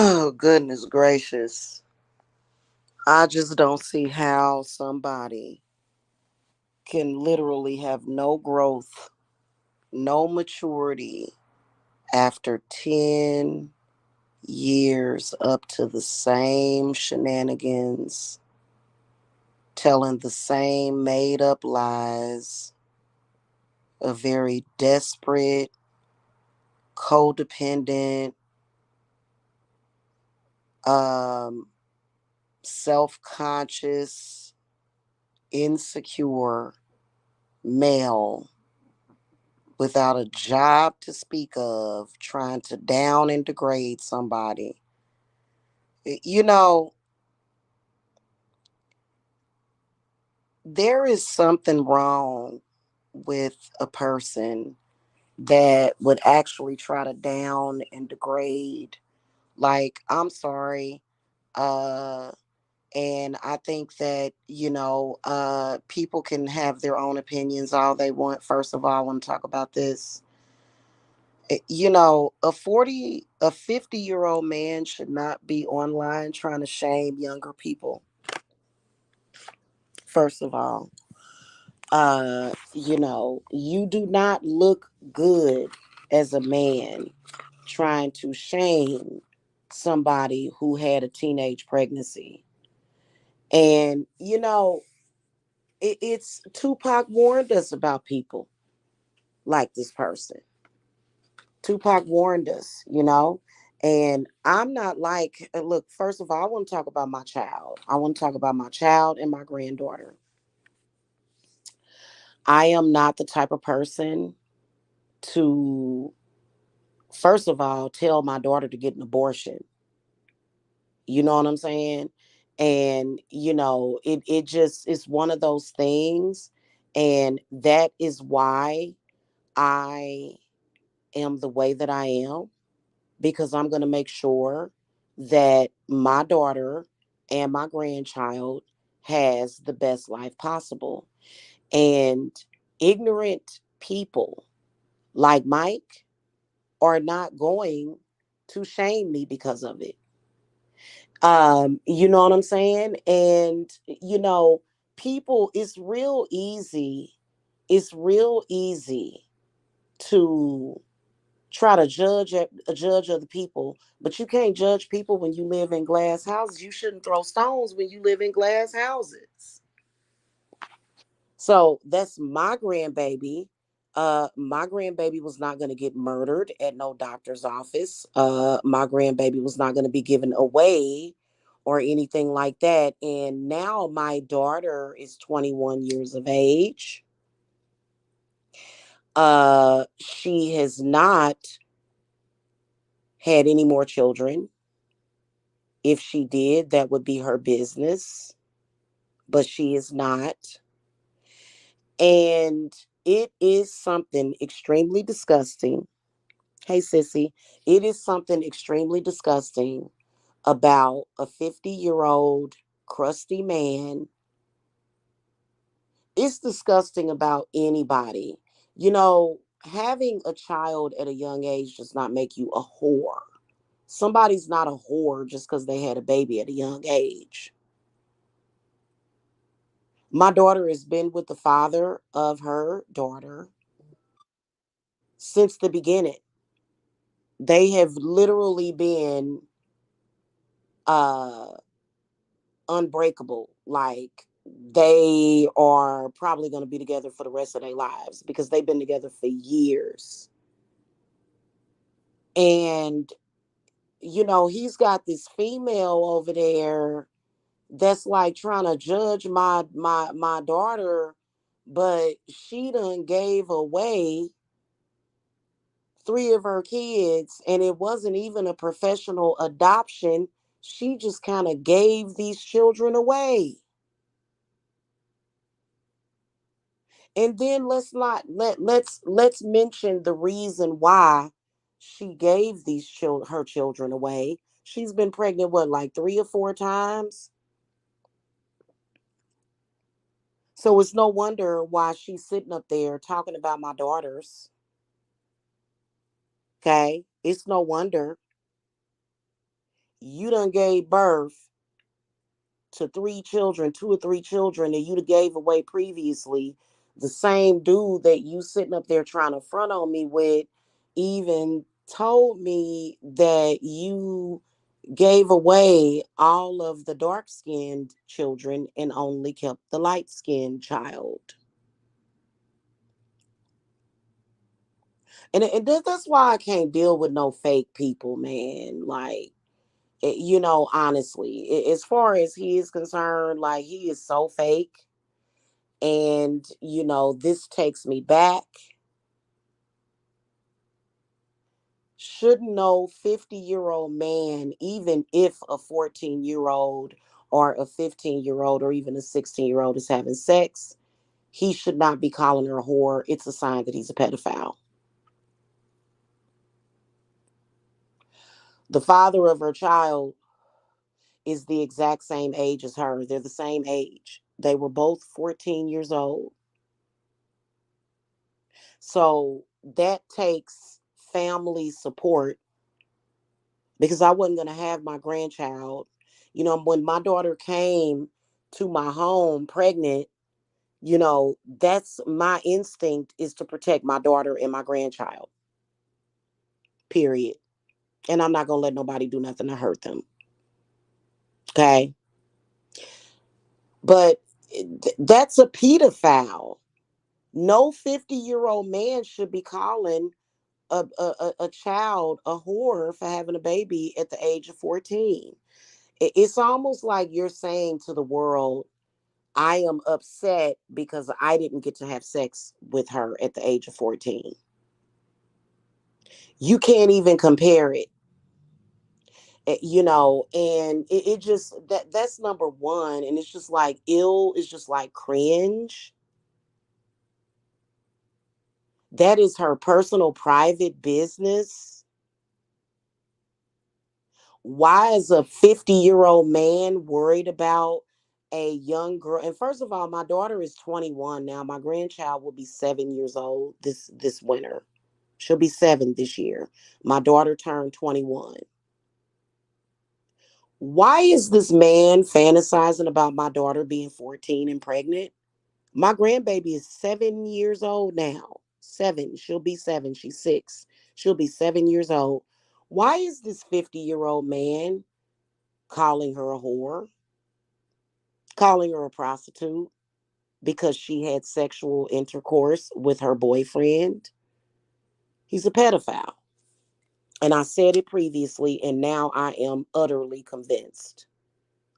Oh, goodness gracious. I just don't see how somebody can literally have no growth, no maturity after 10 years up to the same shenanigans, telling the same made up lies, a very desperate, codependent, um, self conscious, insecure male without a job to speak of, trying to down and degrade somebody. You know, there is something wrong with a person that would actually try to down and degrade. Like, I'm sorry. Uh, and I think that, people can have their own opinions all they want. First of all, I want to talk about this. A 50-year-old man should not be online trying to shame younger people. First of all, you do not look good as a man trying to shame somebody who had a teenage pregnancy. And, it's Tupac warned us about people like this person. Tupac warned us. And I'm not like, look, first of all, I want to talk about my child. I want to talk about my child and my granddaughter. I am not the type of person to, first of all, tell my daughter to get an abortion. You know what I'm saying? And, it just is one of those things. And that is why I am the way that I am, because I'm going to make sure that my daughter and my grandchild has the best life possible. And ignorant people like Mike are not going to shame me because of it. You know what I'm saying? And, people, it's real easy to try to judge other people, but you can't judge people when you live in glass houses. You shouldn't throw stones when you live in glass houses. So that's my grandbaby. My grandbaby was not going to get murdered at no doctor's office. My grandbaby was not going to be given away or anything like that. And now my daughter is 21 years of age. She has not had any more children. If she did, that would be her business, but she is not. And it is something extremely disgusting. Hey, sissy, it is something extremely disgusting about a 50-year-old crusty man. It's disgusting about anybody. Having a child at a young age does not make you a whore. Somebody's not a whore just because they had a baby at a young age. My daughter has been with the father of her daughter since the beginning. They have literally been uh unbreakable. Like, they are probably going to be together for the rest of their lives because they've been together for years. And he's got this female over there that's like trying to judge my daughter, but she done gave away three of her kids, and it wasn't even a professional adoption. She just kind of gave these children away. And then let's mention the reason why she gave her children away. She's been pregnant what, like 3 or 4 times? So it's no wonder why she's sitting up there talking about my daughters. Okay? It's no wonder. You done gave birth to three children, two or three children that you gave away previously. The same dude that you sitting up there trying to front on me with even told me that you gave away all of the dark skinned children and only kept the light skinned child. And that's why I can't deal with no fake people, man. Like, honestly, as far as he is concerned, like, he is so fake. And, this takes me back. Should no 50-year-old man, even if a 14-year-old or a 15-year-old or even a 16-year-old is having sex, he should not be calling her a whore. It's a sign that he's a pedophile. The father of her child is the exact same age as her. They're the same age. They were both 14 years old. So that takes family support because I wasn't going to have my grandchild. When my daughter came to my home pregnant, that's my instinct is to protect my daughter and my grandchild, period. And I'm not going to let nobody do nothing to hurt them. Okay. But that's a pedophile. No 50-year-old man should be calling a child a whore for having a baby at the age of 14. It's almost like you're saying to the world, I am upset because I didn't get to have sex with her at the age of 14. You can't even compare it. And it just that's number one. And it's just like ill, it's just like cringe. That is her personal private business. Why is a 50-year-old man worried about a young girl? And first of all, my daughter is 21 now. My grandchild will be 7 years old this winter. She'll be 7 this year. My daughter turned 21. Why is this man fantasizing about my daughter being 14 and pregnant? My grandbaby is 7 years old now. 7. She'll be 7. She's 6. She'll be 7 years old. Why is this 50-year-old man calling her a whore, calling her a prostitute because she had sexual intercourse with her boyfriend? He's a pedophile. And I said it previously, and now I am utterly convinced.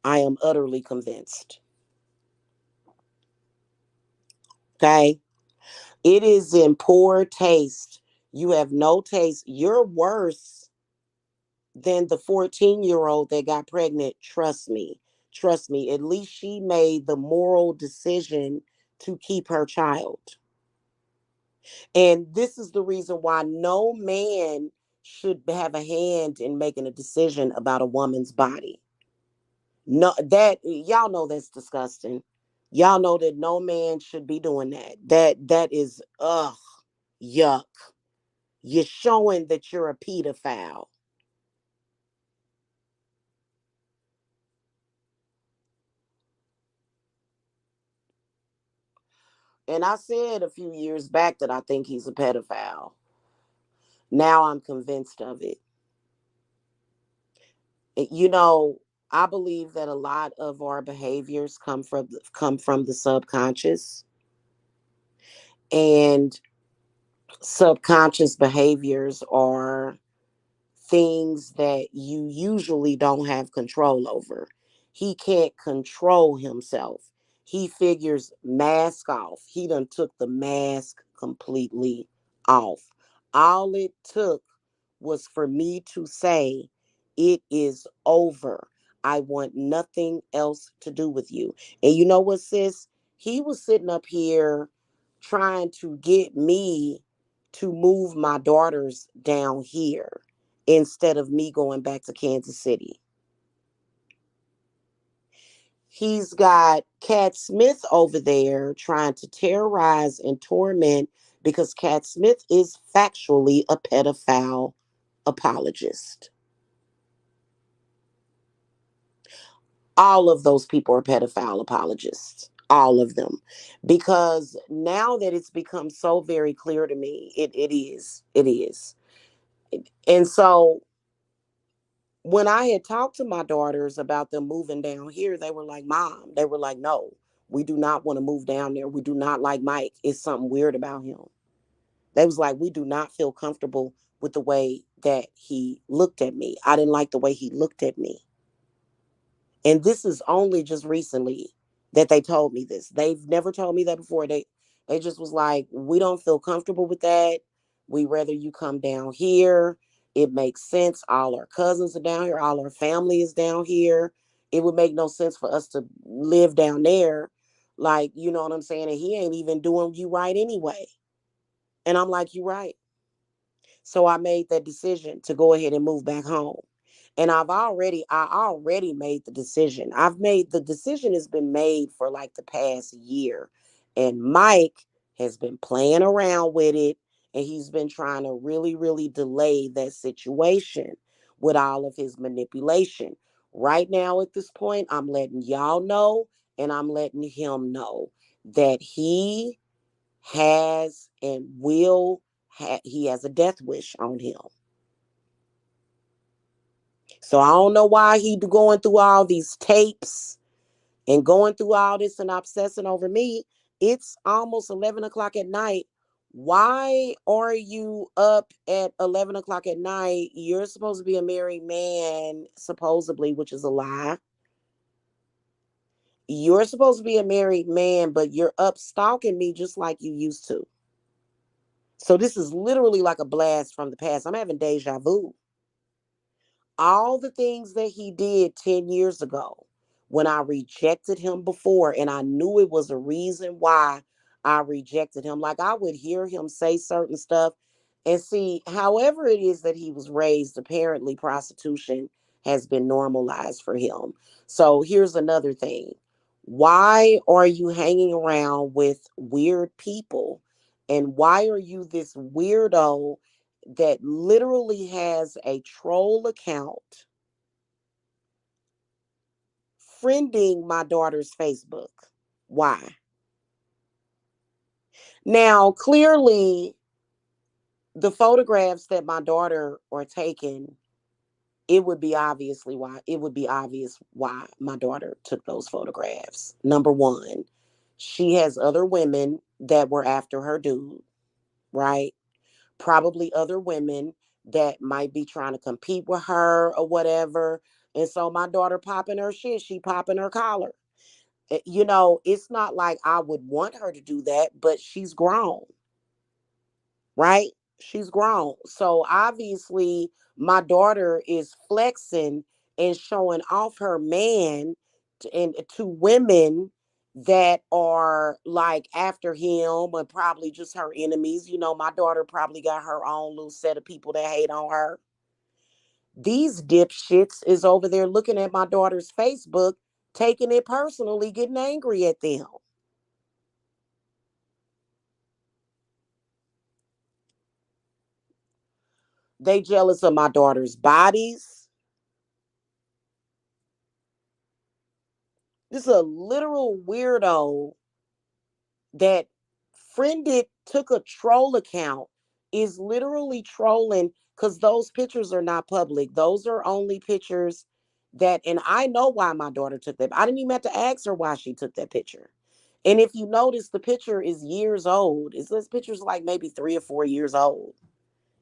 I am utterly convinced. Okay? It is in poor taste. You have no taste. You're worse than the 14-year-old that got pregnant. Trust me. Trust me. At least she made the moral decision to keep her child. And this is the reason why no man should have a hand in making a decision about a woman's body. No, that y'all know that's disgusting. Y'all know that no man should be doing that. That is yuck. You're showing that you're a pedophile. And I said a few years back that I think he's a pedophile. Now I'm convinced of it. You know, I believe that a lot of our behaviors come from the subconscious, and subconscious behaviors are things that you usually don't have control over. He can't control himself. He figures mask off. He done took the mask completely off. All it took was for me to say, it is over. I want nothing else to do with you. And you know what, sis? He was sitting up here trying to get me to move my daughters down here instead of me going back to Kansas City. He's got Cat Smith over there trying to terrorize and torment because Cat Smith is factually a pedophile apologist. All of those people are pedophile apologists. All of them. Because now that it's become so very clear to me, it is. It is. And so when I had talked to my daughters about them moving down here, they were like, Mom, they were like, no, we do not want to move down there. We do not like Mike. It's something weird about him. They was like, we do not feel comfortable with the way that he looked at me. I didn't like the way he looked at me. And this is only just recently that they told me this. They've never told me that before. They just was like, we don't feel comfortable with that. We rather you come down here. It makes sense. All our cousins are down here. All our family is down here. It would make no sense for us to live down there. Like, you know what I'm saying? And he ain't even doing you right anyway. And I'm like, you right. So I made that decision to go ahead and move back home. And I already made the decision. The decision has been made for like the past year. And Mike has been playing around with it, and he's been trying to really, really delay that situation with all of his manipulation. Right now, at this point, I'm letting y'all know, and I'm letting him know that he has and will he has a death wish on him. So I don't know why he going through all these tapes and going through all this and obsessing over me. It's almost 11 o'clock at night. Why are you up at 11 o'clock at night? You're supposed to be a married man, supposedly, which is a lie. You're supposed to be a married man, but you're up stalking me just like you used to. So this is literally like a blast from the past. I'm having deja vu. All the things that he did 10 years ago when I rejected him before, and I knew it was a reason why I rejected him. Like I would hear him say certain stuff and see, however it is that he was raised, apparently prostitution has been normalized for him. So here's another thing. Why are you hanging around with weird people? And why are you this weirdo that literally has a troll account friending my daughter's Facebook? Why? Now, clearly, the photographs that my daughter are taking, it would be obvious why my daughter took those photographs. Number one, she has other women that were after her dude, right? Probably other women that might be trying to compete with her or whatever. And so my daughter popping her shit, she popping her collar. You know, it's not like I would want her to do that, but she's grown, right? She's grown. So obviously, my daughter is flexing and showing off her man and to women that are like after him and probably just her enemies. You know, my daughter probably got her own little set of people that hate on her. These dipshits is over there looking at my daughter's Facebook, taking it personally, getting angry at them. They jealous of my daughter's bodies. This is a literal weirdo that took a troll account, is literally trolling because those pictures are not public. Those are only pictures and I know why my daughter took that. I didn't even have to ask her why she took that picture. And if you notice, the picture is years old. This picture's like maybe 3 or 4 years old.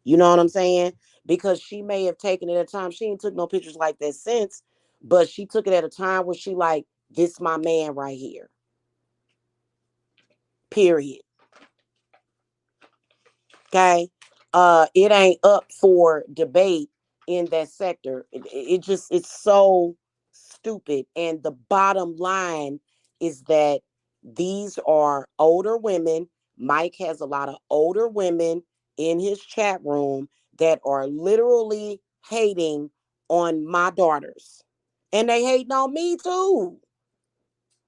You know what I'm saying? Because she may have taken it at a time. She ain't took no pictures like that since, but she took it at a time where she like, this my man right here. Period. Okay. It ain't up for debate in that sector. It's so stupid. And the bottom line is that these are older women. Mike has a lot of older women in his chat room that are literally hating on my daughters. And they hating on me too.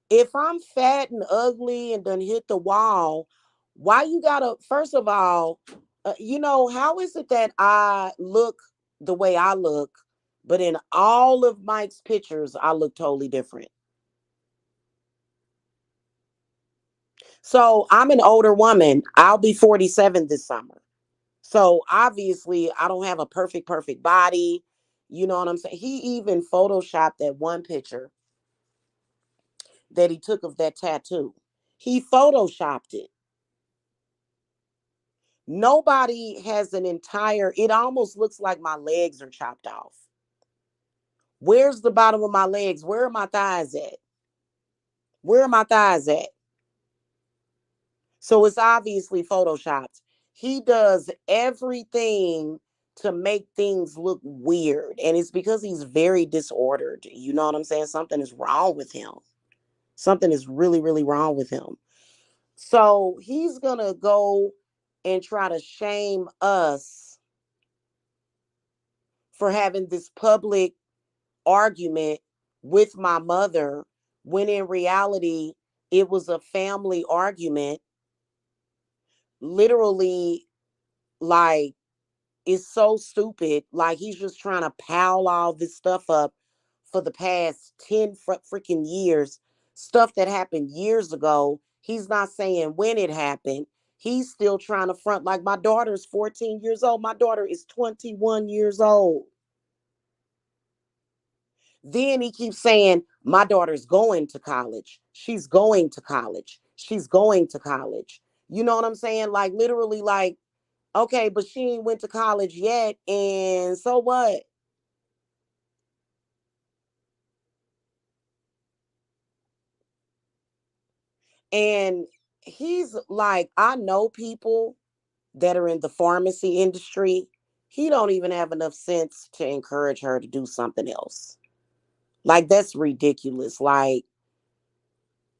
If I'm fat and ugly and done hit the wall, why you gotta, first of all, how is it that I look the way I look, But in all of Mike's pictures, I look totally different. So I'm an older woman. I'll be 47 this summer. So obviously, I don't have a perfect body. You know what I'm saying? He even photoshopped that one picture that he took of that tattoo. He photoshopped it. Nobody has an entire, it almost looks like my legs are chopped off. Where's the bottom of my legs? Where are my thighs at? Where are my thighs at? So it's obviously photoshopped. He does everything to make things look weird. And it's because he's very disordered. You know what I'm saying? Something is wrong with him. Something is really wrong with him. So he's going to go and try to shame us for having this public argument with my mother when in reality it was a family argument. Literally, like, it's so stupid. Like, he's just trying to pile all this stuff up for the past 10 freaking years. Stuff that happened years ago. He's not saying when it happened. He's still trying to front like my daughter's 14 years old. My daughter is 21 years old. Then he keeps saying, my daughter's going to college. She's going to college. She's going to college. You know what I'm saying? Like, literally, like, okay, but she ain't went to college yet. And so what? And he's like, I know people that are in the pharmacy industry. He don't even have enough sense to encourage her to do something else. Like, that's ridiculous. Like,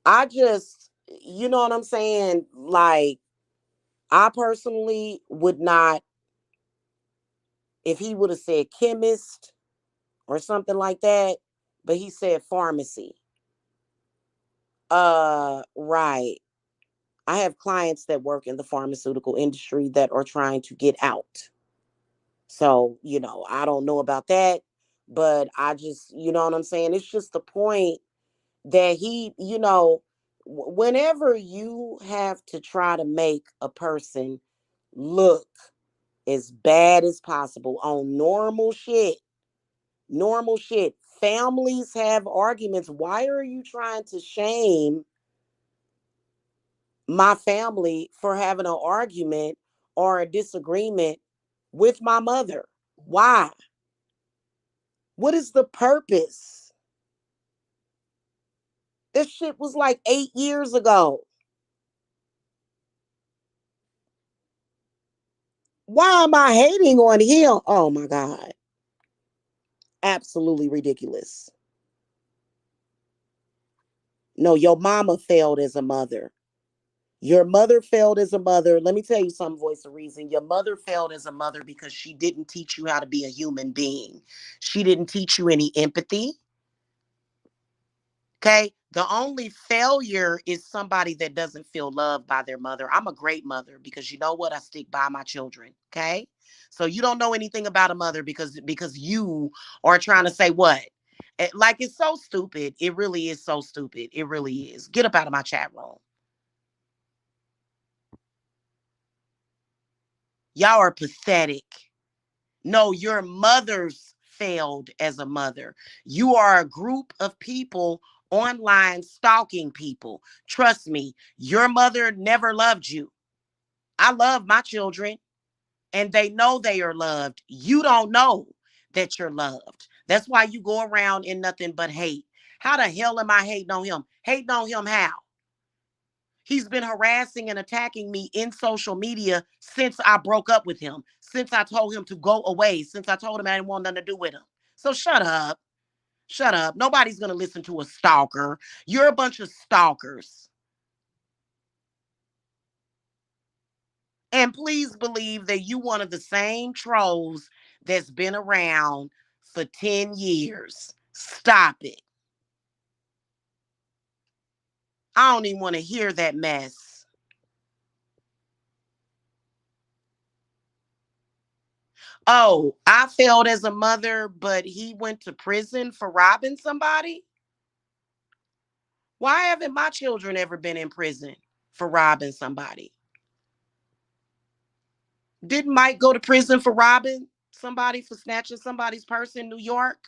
I just, you know what I'm saying? Like, I personally would not, if he would have said chemist or something like that, but he said pharmacy. Right. I have clients that work in the pharmaceutical industry that are trying to get out. So, I don't know about that, but I just, you know what I'm saying? It's just the point that he, whenever you have to try to make a person look as bad as possible on normal shit, families have arguments. Why are you trying to shame my family for having an argument or a disagreement with my mother? Why? What is the purpose? This shit was like 8 years ago. Why am I hating on him? Oh my God. Absolutely ridiculous. No, your mama failed as a mother. Your mother failed as a mother. Let me tell you some voice of reason. Your mother failed as a mother because she didn't teach you how to be a human being. She didn't teach you any empathy. Okay. The only failure is somebody that doesn't feel loved by their mother. I'm a great mother because you know what? I stick by my children. Okay. So you don't know anything about a mother because you are trying to say what? Like, it's so stupid. It really is so stupid. It really is. Get up out of my chat room. Y'all are pathetic. No, your mother's failed as a mother. You are a group of people online stalking people. Trust me, your mother never loved you. I love my children and they know they are loved. You don't know that you're loved. That's why you go around in nothing but hate. How the hell am I hating on him? Hating on him how? He's been harassing and attacking me in social media since I broke up with him, since I told him to go away, since I told him I didn't want nothing to do with him. So shut up. Shut up. Nobody's going to listen to a stalker. You're a bunch of stalkers. And please believe that you one of the same trolls that's been around for 10 years. Stop it. I don't even want to hear that mess. Oh, I failed as a mother, but he went to prison for robbing somebody? Why haven't my children ever been in prison for robbing somebody? Didn't Mike go to prison for robbing somebody, for snatching somebody's purse in New York?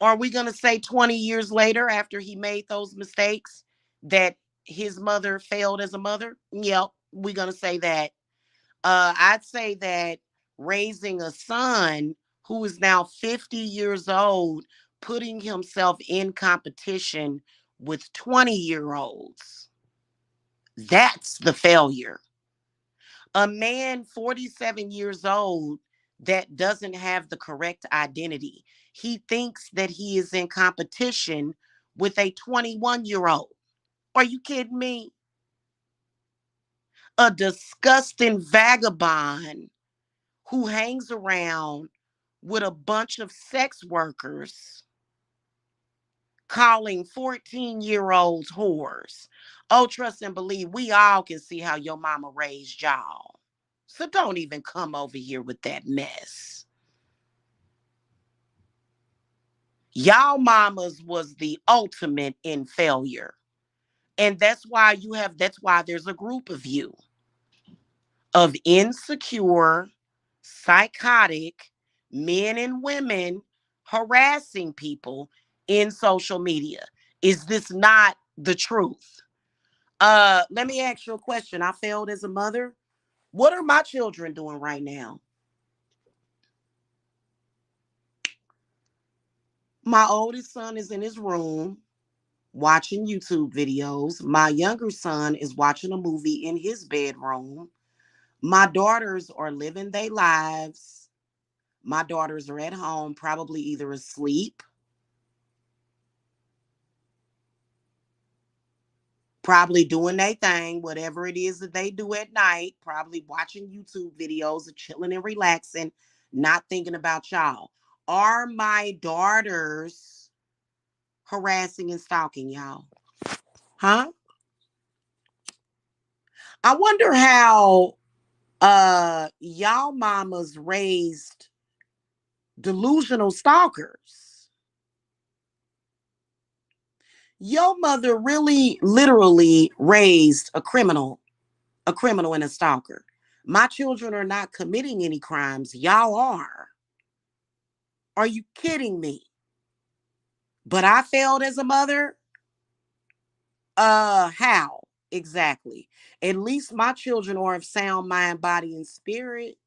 Are we going to say 20 years later, after he made those mistakes, that his mother failed as a mother? Yep, we're going to say that. I'd say that raising a son who is now 50 years old, putting himself in competition with 20-year-olds, that's the failure. A man 47 years old that doesn't have the correct identity. He thinks that he is in competition with a 21-year-old. Are you kidding me? A disgusting vagabond who hangs around with a bunch of sex workers calling 14-year-olds whores. Oh, trust and believe, we all can see how your mama raised y'all. So don't even come over here with that mess. Y'all mamas was the ultimate in failure. And that's why there's a group of you, of insecure, psychotic men and women harassing people in social media. Is this not the truth? Let me ask you a question. I failed as a mother. What are my children doing right now? My oldest son is in his room watching YouTube videos. My younger son is watching a movie in his bedroom. My daughters are living their lives. My daughters are at home, probably either asleep, probably doing their thing, whatever it is that they do at night, probably watching YouTube videos and chilling and relaxing, not thinking about y'all. Are my daughters harassing and stalking y'all? Huh? I wonder how y'all mamas raised delusional stalkers. Your mother really literally raised a criminal and a stalker. My children are not committing any crimes. Y'all are. Are you kidding me? But I failed as a mother? How? Exactly. At least my children are of sound mind, body, and spirit.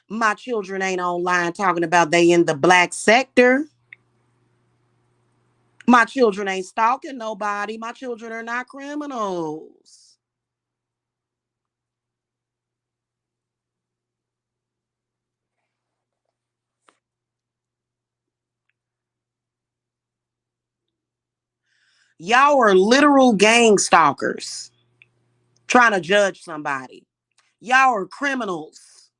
My children ain't online talking about they in the black sector. My children ain't stalking nobody. My children are not criminals. Y'all are literal gang stalkers trying to judge somebody. Y'all are criminals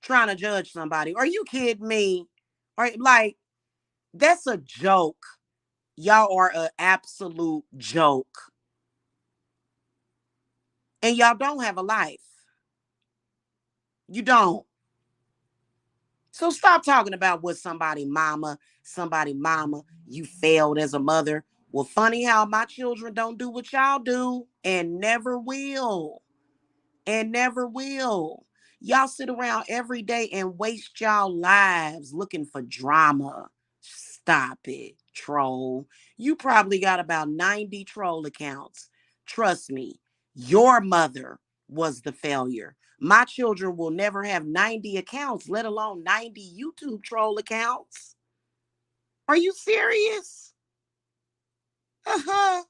trying to judge somebody. Are you kidding me? Are like that's a joke. Y'all are an absolute joke. And y'all don't have a life. You don't. So stop talking about what somebody mama, you failed as a mother. Well, funny how my children don't do what y'all do and never will. And never will. Y'all sit around every day and waste y'all lives looking for drama. Stop it, troll. You probably got about 90 troll accounts. Trust me, your mother was the failure. My children will never have 90 accounts, let alone 90 YouTube troll accounts. Are you serious? Uh-huh.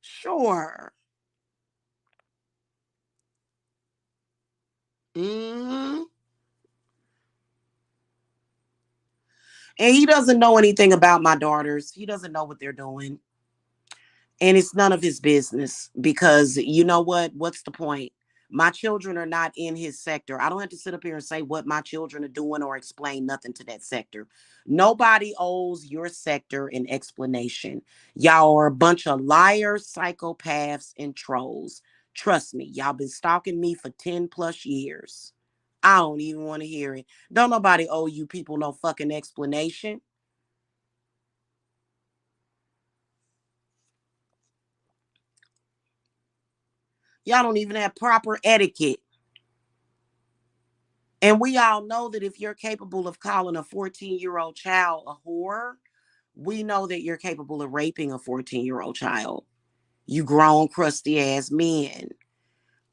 Sure. Mm-hmm. And he doesn't know anything about my daughters. He doesn't know what they're doing. And it's none of his business because you know what? What's the point? My children are not in his sector. I don't have to sit up here and say what my children are doing or explain nothing to that sector. Nobody owes your sector an explanation. Y'all are a bunch of liars, psychopaths, and trolls Trust me, y'all been stalking me for 10 plus years. I don't even want to hear it. Don't nobody owe you people no fucking explanation. Y'all don't even have proper etiquette. And we all know that if you're capable of calling a 14-year-old child a whore, we know that you're capable of raping a 14-year-old child. You grown, crusty ass men.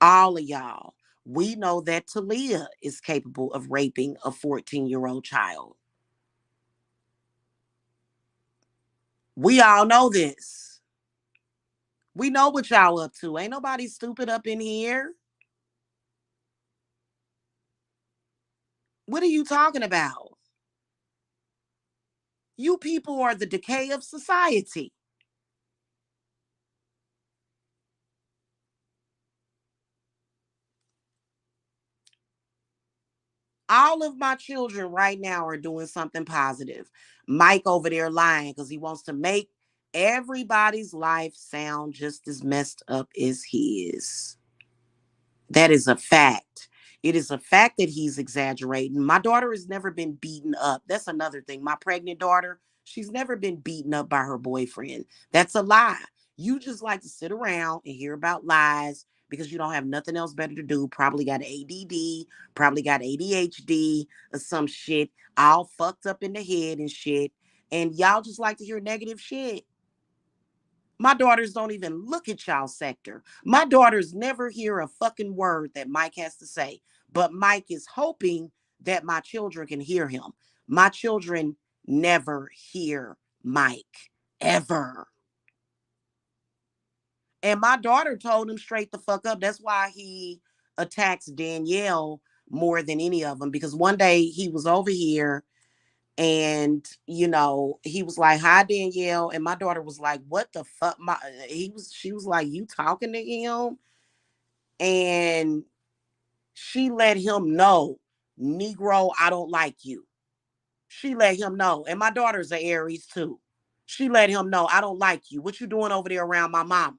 All of y'all. We know that Talia is capable of raping a 14-year-old child. We all know this. We know what y'all up to. Ain't nobody stupid up in here. What are you talking about? You people are the decay of society. All of my children right now are doing something positive. Mike over there lying because he wants to make everybody's life sound just as messed up as his. That is a fact. It is a fact that he's exaggerating. My daughter has never been beaten up. That's another thing. My pregnant daughter, she's never been beaten up by her boyfriend. That's a lie. You just like to sit around and hear about lies because you don't have nothing else better to do. Probably got ADD, probably got ADHD or some shit, all fucked up in the head and shit. And y'all just like to hear negative shit. My daughters don't even look at y'all sector. My daughters never hear a fucking word that Mike has to say. But Mike is hoping that my children can hear him. My children never hear Mike, ever. And my daughter told him straight the fuck up. That's why he attacks Danielle more than any of them. Because one day he was over here and he was like, "Hi, Danielle," and my daughter was like, "What the fuck?" She was like, "You talking to him?" And she let him know, "Negro, I don't like you." She let him know. And my daughter's an Aries too. She let him know, "I don't like you. What you doing over there around my mama?"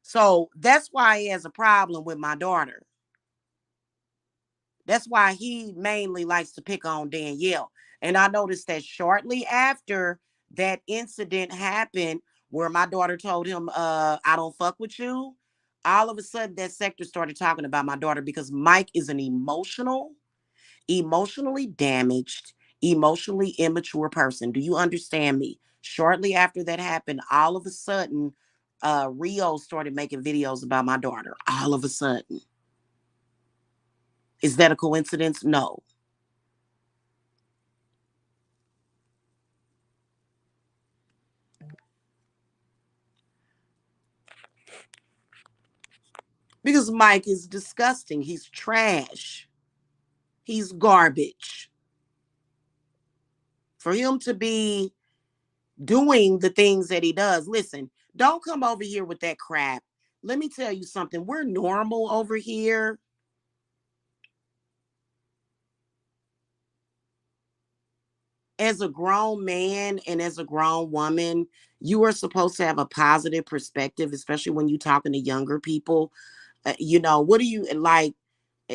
So that's why he has a problem with my daughter. That's why he mainly likes to pick on Danielle. And I noticed that shortly after that incident happened, where my daughter told him, "I don't fuck with you," all of a sudden that sector started talking about my daughter because Mike is an emotionally damaged, emotionally immature person. Do you understand me? Shortly after that happened, all of a sudden, Rio started making videos about my daughter. All of a sudden. Is that a coincidence? No. Because Mike is disgusting. He's trash. He's garbage. For him to be doing the things that he does, listen, don't come over here with that crap. Let me tell you something. We're normal over here. As a grown man and as a grown woman, you are supposed to have a positive perspective, especially when you're talking to younger people. What do you like?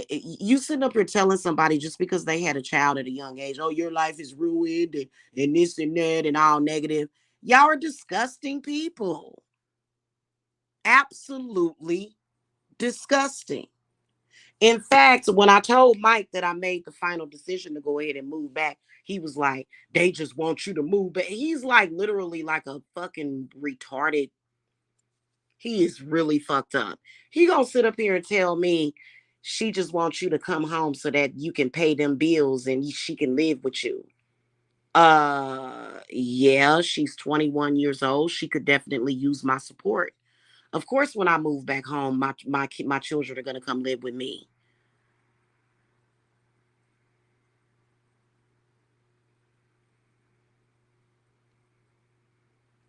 You sitting up here telling somebody just because they had a child at a young age, "Oh, your life is ruined and this and that and all negative." Y'all are disgusting people. Absolutely disgusting. In fact, when I told Mike that I made the final decision to go ahead and move back, he was like, "They just want you to move back." He's like literally like a fucking retarded. He is really fucked up. He gonna sit up here and tell me she just wants you to come home so that you can pay them bills and she can live with you. Yeah, she's 21 years old. She could definitely use my support. Of course, when I move back home, my children are gonna come live with me.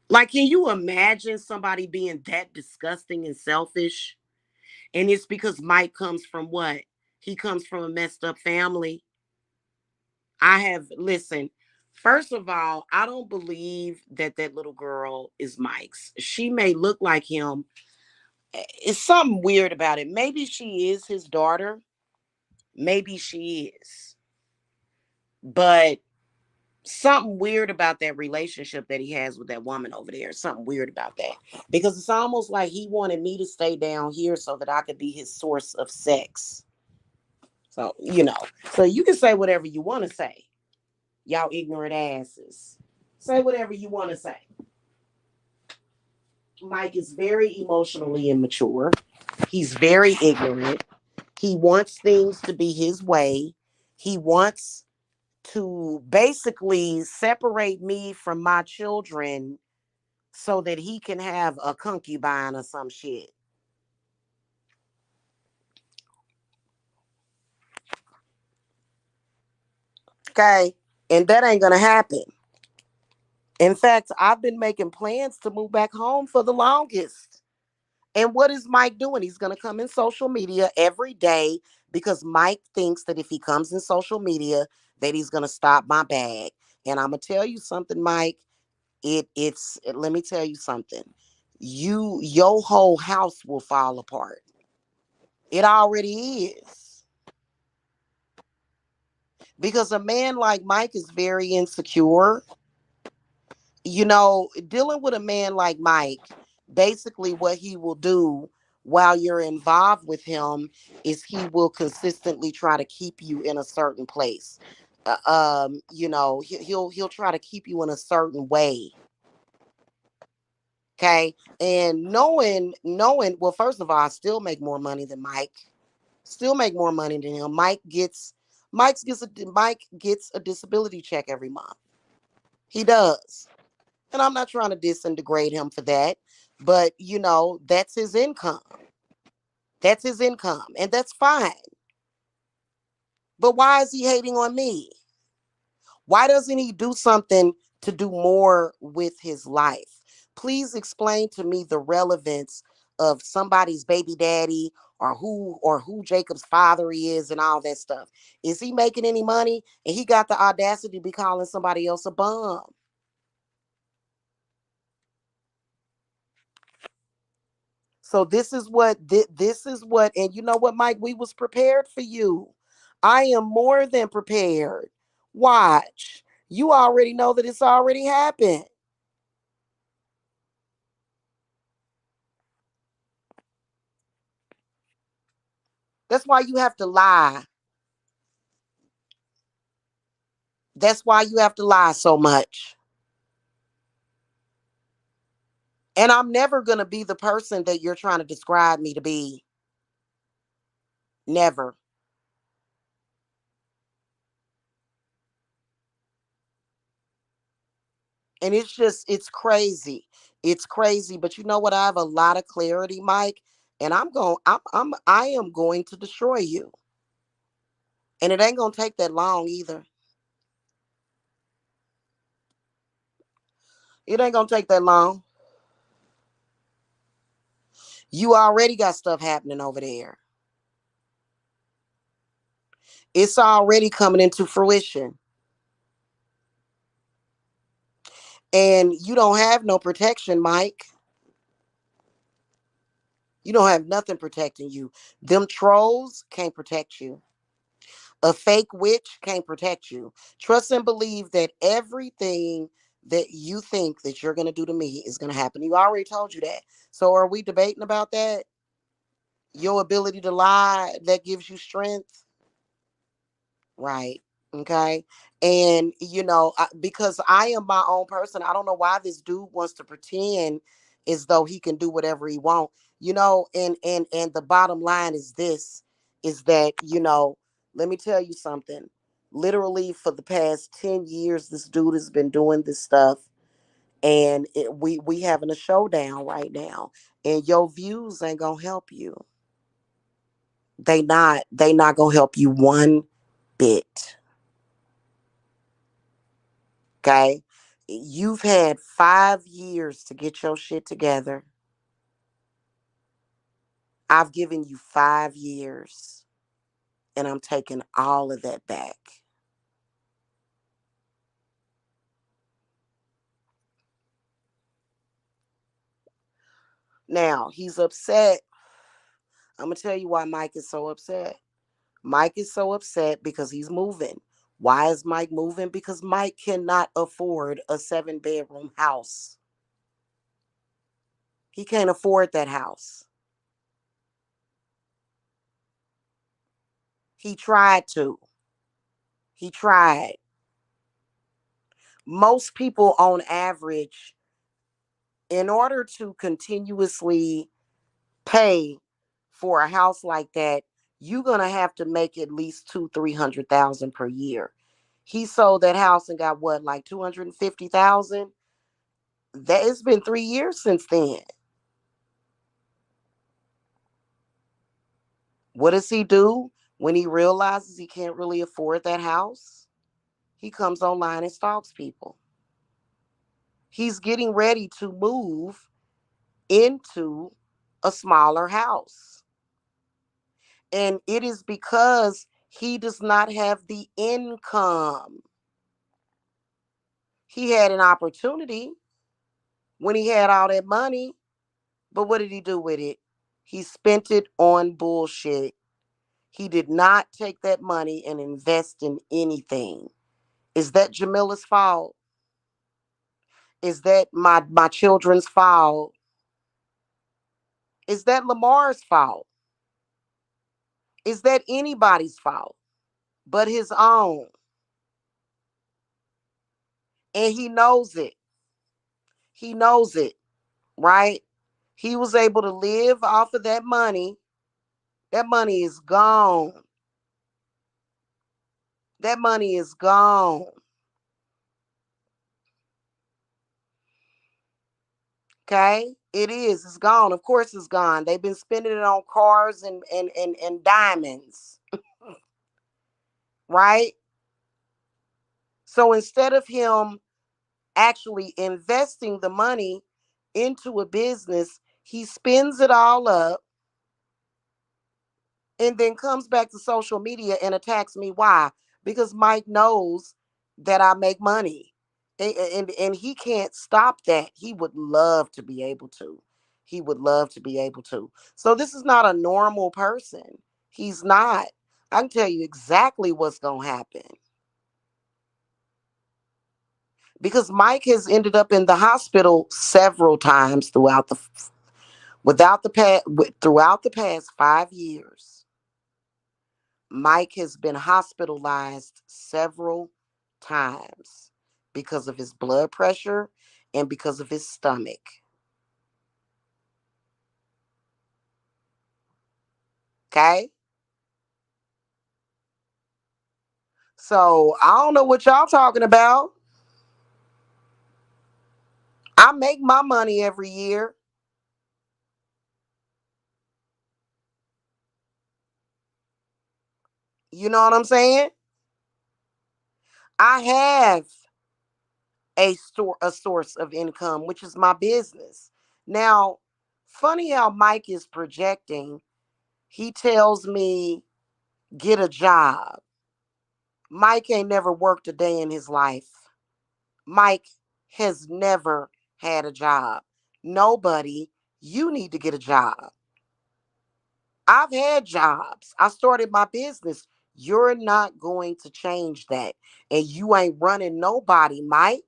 Like, can you imagine somebody being that disgusting and selfish? And it's because Mike comes from what? He comes from a messed up family. I have, listen, First of all, I don't believe that that little girl is Mike's. She may look like him. It's something weird about it. Maybe she is his daughter. Maybe she is. But something weird about that relationship that he has with that woman over there. Something weird about that. Because it's almost like he wanted me to stay down here so that I could be his source of sex. So, so you can say whatever you want to say, y'all ignorant asses. Say whatever you want to say. Mike is very emotionally immature. He's very ignorant. He wants things to be his way. He wants to basically separate me from my children so that he can have a concubine or some shit. Okay? And that ain't gonna happen. In fact, I've been making plans to move back home for the longest. And what is Mike doing? He's going to come in social media every day because Mike thinks that if he comes in social media, that he's going to stop my bag. And I'm going to tell you something, Mike. Let me tell you something. Your whole house will fall apart. It already is. Because a man like Mike is very insecure. Dealing with a man like Mike, basically what he will do while you're involved with him is he will consistently try to keep you in a certain place. He'll try to keep you in a certain way. Okay. And knowing, well, first of all, I still make more money than Mike. Still make more money than him. Mike gets a disability check every month. He does. And I'm not trying to diss and degrade him for that, but that's his income. That's his income, and that's fine. But why is he hating on me? Why doesn't he do something to do more with his life? Please explain to me the relevance of somebody's baby daddy or who Jacob's father is and all that stuff. Is he making any money? And he got the audacity to be calling somebody else a bum. So this is what, and you know what, Mike, we was prepared for you. I am more than prepared. Watch. You already know that it's already happened. That's why you have to lie. That's why you have to lie so much. And I'm never going to be the person that you're trying to describe me to be. Never. And it's crazy. It's crazy, but you know what? I have a lot of clarity, Mike, and I am going to destroy you. And it ain't going to take that long either. It ain't gonna take that long. You already got stuff happening over there. It's already coming into fruition. And you don't have no protection, Mike. You don't have nothing protecting you. Them trolls can't protect you. A fake witch can't protect you. Trust and believe that everything that you think that you're going to do to me is going to happen. You already told you that. So are we debating about that? Your ability to lie that gives you strength? Right. Okay. And because I am my own person, I don't know why this dude wants to pretend as though he can do whatever he wants. And the bottom line is this is that, let me tell you something. Literally for the past 10 years, this dude has been doing this stuff. And we having a showdown right now. And your views ain't gonna help you. They not gonna help you one bit. Okay. You've had 5 years to get your shit together. I've given you 5 years and I'm taking all of that back. Now, he's upset. I'm going to tell you why Mike is so upset. Mike is so upset because he's moving. Why is Mike moving? Because Mike cannot afford a 7-bedroom house. He can't afford that house. He tried to. He tried. Most people, on average, in order to continuously pay for a house like that, you're gonna have to make at least 200,000-300,000 per year. He sold that house and got what, like 250,000? That it's been 3 years since then. What does he do when he realizes he can't really afford that house? He comes online and stalks people. He's getting ready to move into a smaller house. And it is because he does not have the income. He had an opportunity when he had all that money, but what did he do with it? He spent it on bullshit. He did not take that money and invest in anything. Is that Jamila's fault? Is that my children's fault? Is that Lamar's fault? Is that anybody's fault but his own? And he knows it. He knows it, right? He was able to live off of that money. That money is gone. That money is gone. Okay? It is. It's gone. Of course it's gone. They've been spending it on cars and diamonds. Right? So instead of him actually investing the money into a business, he spends it all up and then comes back to social media and attacks me. Why? Because Mike knows that I make money. And he can't stop that. He would love to be able to. He would love to be able to. So this is not a normal person. He's not. I can tell you exactly what's going to happen. Because Mike has ended up in the hospital several times throughout the past 5 years. Mike has been hospitalized several times because of his blood pressure and because of his stomach. Okay? So I don't know what y'all talking about. I make my money every year. You know what I'm saying? I have a source of income, which is my business. Now, funny how Mike is projecting. He tells me get a job. Mike ain't never worked a day in his life. Mike has never had a job. Nobody, you need to get a job. I've had jobs. I started my business. You're not going to change that. And you ain't running nobody, Mike.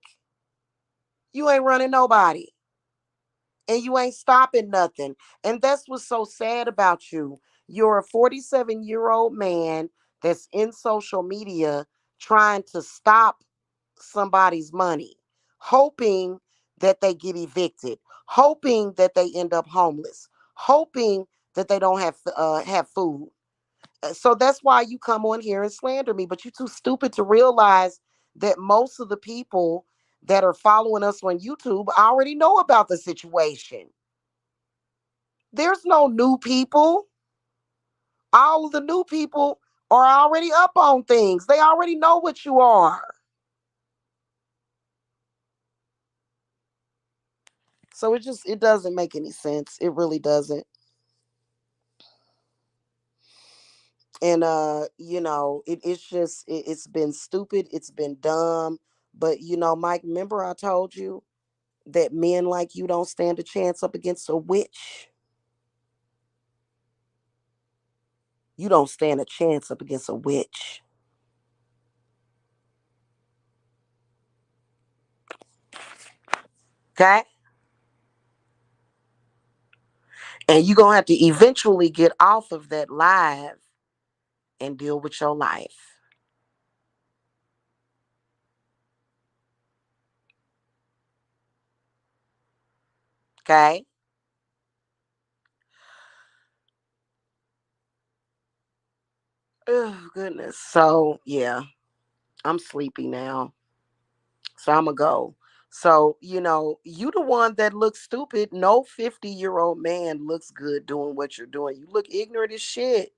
You ain't running nobody. And you ain't stopping nothing. And that's what's so sad about you. You're a 47-year-old man that's in social media trying to stop somebody's money, hoping that they get evicted, hoping that they end up homeless, hoping that they don't have food. So that's why you come on here and slander me. But you're too stupid to realize that most of the people that are following us on YouTube already know about the situation. There's no new people. All of the new people are already up on things. They already know what you are. So it doesn't make any sense. It really doesn't. And it's been stupid, it's been dumb. But Mike, remember I told you that men like you don't stand a chance up against a witch. You don't stand a chance up against a witch. Okay? And you're going to have to eventually get off of that live and deal with your life. Okay? Oh, goodness. So, yeah, I'm sleepy now. So I'm going to go. So, you the one that looks stupid. No 50-year-old man looks good doing what you're doing. You look ignorant as shit.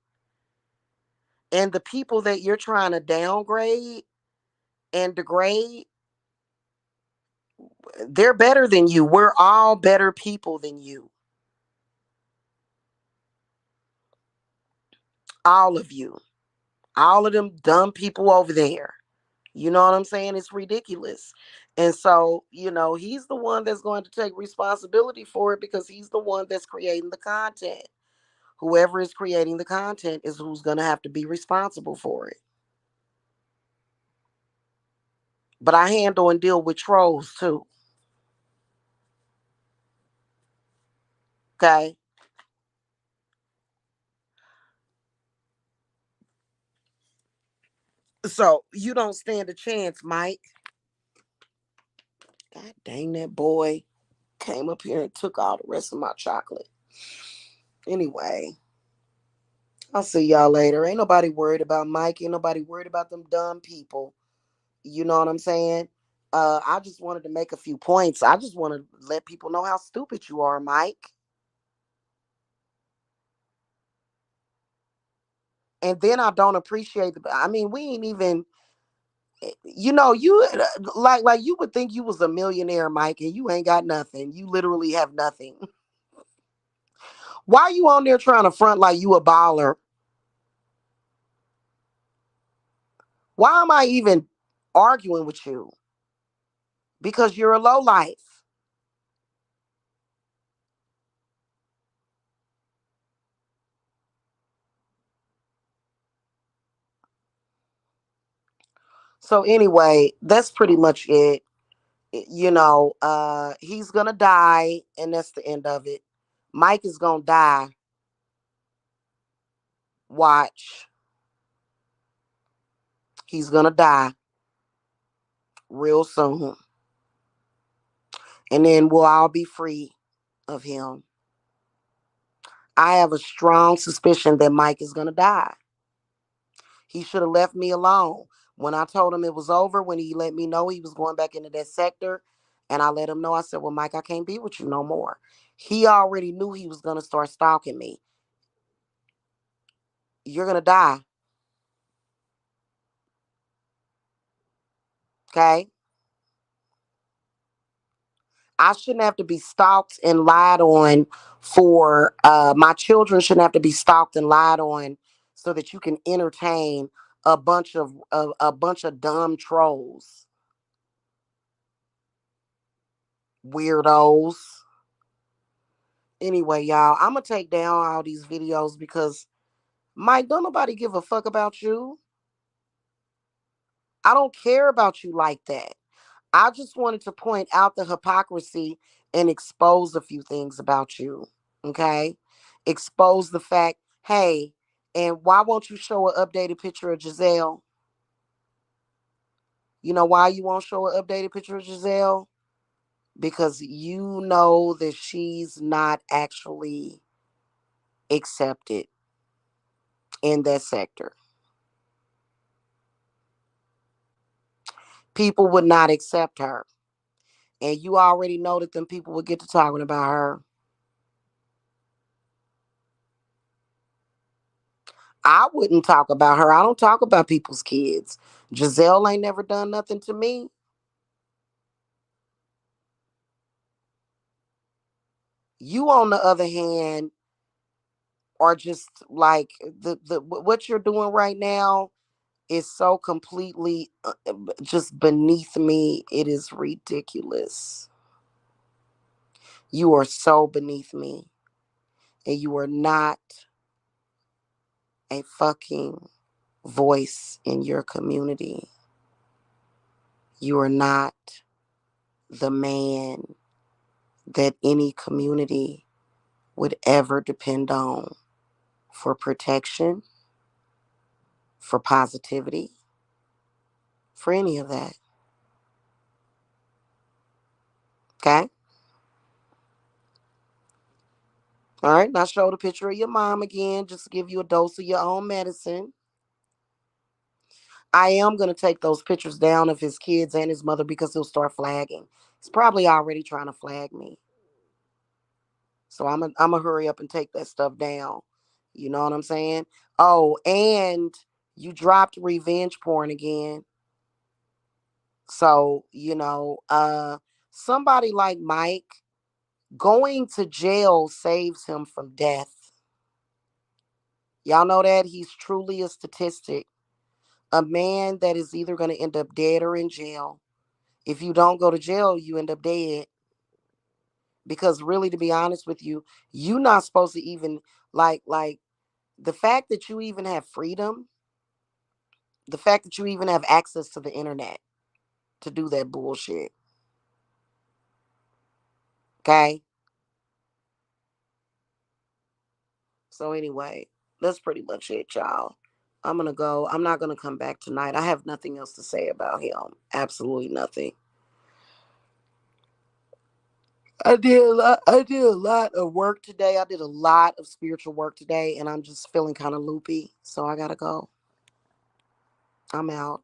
And the people that you're trying to downgrade and degrade, they're better than you. We're all better people than you. All of you. All of them dumb people over there. You know what I'm saying? It's ridiculous. And so, he's the one that's going to take responsibility for it because he's the one that's creating the content. Whoever is creating the content is who's going to have to be responsible for it. But I handle and deal with trolls too. Okay. So you don't stand a chance, Mike. God dang, that boy came up here and took all the rest of my chocolate. Anyway, I'll see y'all later. Ain't nobody worried about Mike. Ain't nobody worried about them dumb people. You know what I'm saying? I just wanted to make a few points. I just want to let people know how stupid you are, Mike. And then I don't appreciate I mean, we ain't even you like you would think you was a millionaire, Mike, and you ain't got nothing. You literally have nothing. Why are you on there trying to front like you a baller? Why am I even arguing with you? Because you're a low life. So anyway, that's pretty much it. He's gonna die, and that's the end of it. Mike is gonna die. Watch. He's gonna die real soon. And then we'll all be free of him. I have a strong suspicion that Mike is gonna die. He should have left me alone. When I told him it was over, when he let me know he was going back into that sector, and I let him know, I said, well, Mike, I can't be with you no more. He already knew he was gonna start stalking me. You're gonna die. Okay? I shouldn't have to be stalked and lied on for my children shouldn't have to be stalked and lied on so that you can entertain a bunch of dumb trolls, weirdos. Anyway, y'all, I'm gonna take down all these videos because Mike, don't nobody give a fuck about you. I don't care about you like that. I just wanted to point out the hypocrisy and expose a few things about you. Okay? Expose the fact, hey, and why won't you show an updated picture of Giselle? You know why you won't show an updated picture of Giselle? Because you know that she's not actually accepted in that sector. People would not accept her. And you already know that them people would get to talking about her. I wouldn't talk about her. I don't talk about people's kids. Giselle ain't never done nothing to me. You, on the other hand, are just like the what you're doing right now is so completely just beneath me. It is ridiculous. You are so beneath me. And you are not a fucking voice in your community. You are not the man that any community would ever depend on for protection, for positivity, for any of that. Okay? All right, now show the picture of your mom again, just to give you a dose of your own medicine. I am going to take those pictures down of his kids and his mother because he'll start flagging. He's probably already trying to flag me. So I'm gonna hurry up and take that stuff down. You know what I'm saying? Oh, and you dropped revenge porn again. So, somebody like Mike, going to jail saves him from death. Y'all know that? He's truly a statistic. A man that is either going to end up dead or in jail. If you don't go to jail, you end up dead. Because really, to be honest with you, you're not supposed to even like the fact that you even have freedom, the fact that you even have access to the internet to do that bullshit. Okay? So anyway, that's pretty much it, y'all. I'm gonna go. I'm not gonna come back tonight. I have nothing else to say about him. Absolutely nothing. I did a lot of work today. I did a lot of spiritual work today, and I'm just feeling kind of loopy. So I gotta go. I'm out.